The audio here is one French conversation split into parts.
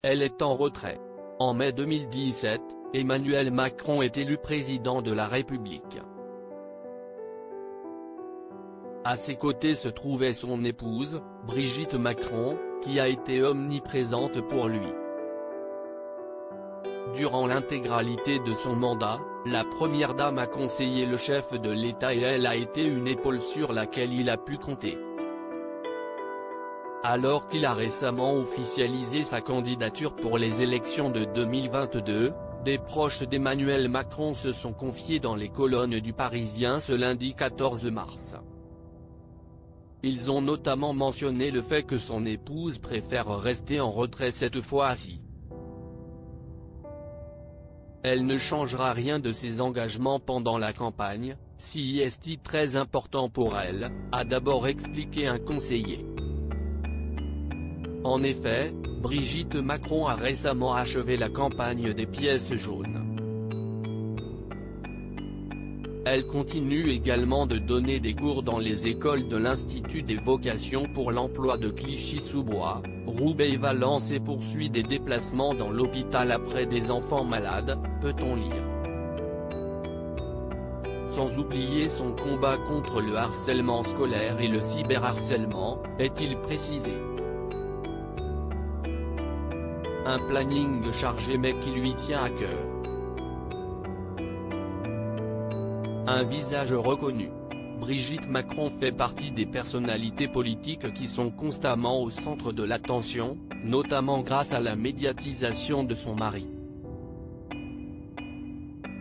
elle est en retrait. En mai 2017, Emmanuel Macron est élu président de la République. À ses côtés se trouvait son épouse, Brigitte Macron, qui a été omniprésente pour lui. Durant l'intégralité de son mandat, la première dame a conseillé le chef de l'État et elle a été une épaule sur laquelle il a pu compter. Alors qu'il a récemment officialisé sa candidature pour les élections de 2022, des proches d'Emmanuel Macron se sont confiés dans les colonnes du Parisien ce lundi 14 mars. Ils ont notamment mentionné le fait que son épouse préfère rester en retrait cette fois-ci. Elle ne changera rien de ses engagements pendant la campagne, si est très important pour elle, a d'abord expliqué un conseiller. En effet, Brigitte Macron a récemment achevé la campagne des pièces jaunes. Elle continue également de donner des cours dans les écoles de l'Institut des vocations pour l'emploi de Clichy-sous-Bois, Roubaix et Valence et poursuit des déplacements dans l'hôpital après des enfants malades, peut-on lire. Sans oublier son combat contre le harcèlement scolaire et le cyberharcèlement, est-il précisé. Un planning chargé mais qui lui tient à cœur. Un visage reconnu. Brigitte Macron fait partie des personnalités politiques qui sont constamment au centre de l'attention, notamment grâce à la médiatisation de son mari.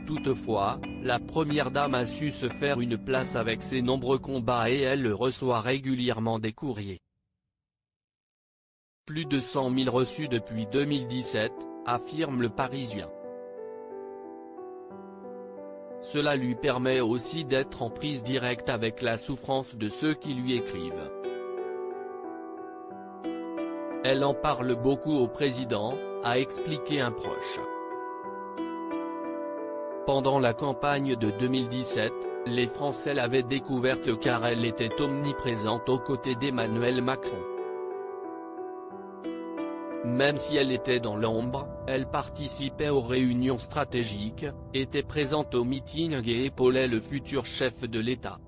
Toutefois, la première dame a su se faire une place avec ses nombreux combats et elle reçoit régulièrement des courriers. Plus de 100 000 reçus depuis 2017, affirme le Parisien. Cela lui permet aussi d'être en prise directe avec la souffrance de ceux qui lui écrivent. Elle en parle beaucoup au président, a expliqué un proche. Pendant la campagne de 2017, les Français l'avaient découverte car elle était omniprésente aux côtés d'Emmanuel Macron. Même si elle était dans l'ombre, elle participait aux réunions stratégiques, était présente aux meetings et épaulait le futur chef de l'État.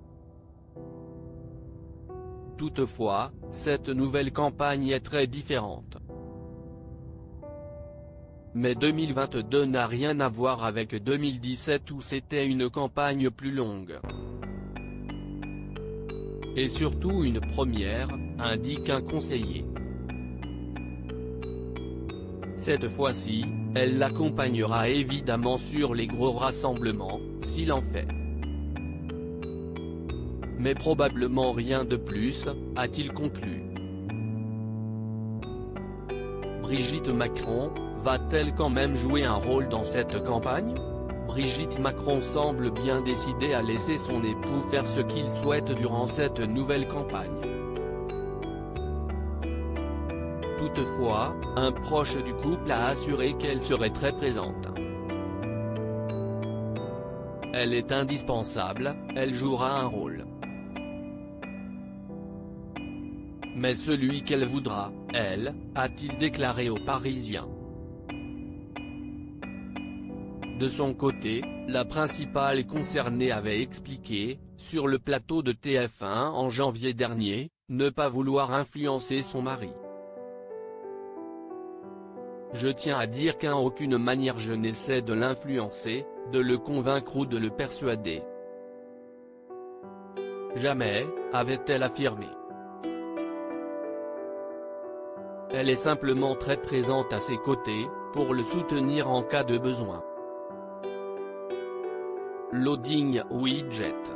Toutefois, cette nouvelle campagne est très différente. Mais 2022 n'a rien à voir avec 2017 où c'était une campagne plus longue. Et surtout une première, indique un conseiller. Cette fois-ci, elle l'accompagnera évidemment sur les gros rassemblements, s'il en fait. Mais probablement rien de plus, a-t-il conclu. Brigitte Macron, va-t-elle quand même jouer un rôle dans cette campagne? Brigitte Macron semble bien décidée à laisser son époux faire ce qu'il souhaite durant cette nouvelle campagne. Toutefois, un proche du couple a assuré qu'elle serait très présente. Elle est indispensable, elle jouera un rôle. Mais celui qu'elle voudra, elle, a-t-il déclaré aux Parisiens. De son côté, la principale concernée avait expliqué, sur le plateau de TF1 en janvier dernier, ne pas vouloir influencer son mari. Je tiens à dire qu'en aucune manière je n'essaie de l'influencer, de le convaincre ou de le persuader. Jamais, avait-elle affirmé. Elle est simplement très présente à ses côtés, pour le soutenir en cas de besoin. Loading widget.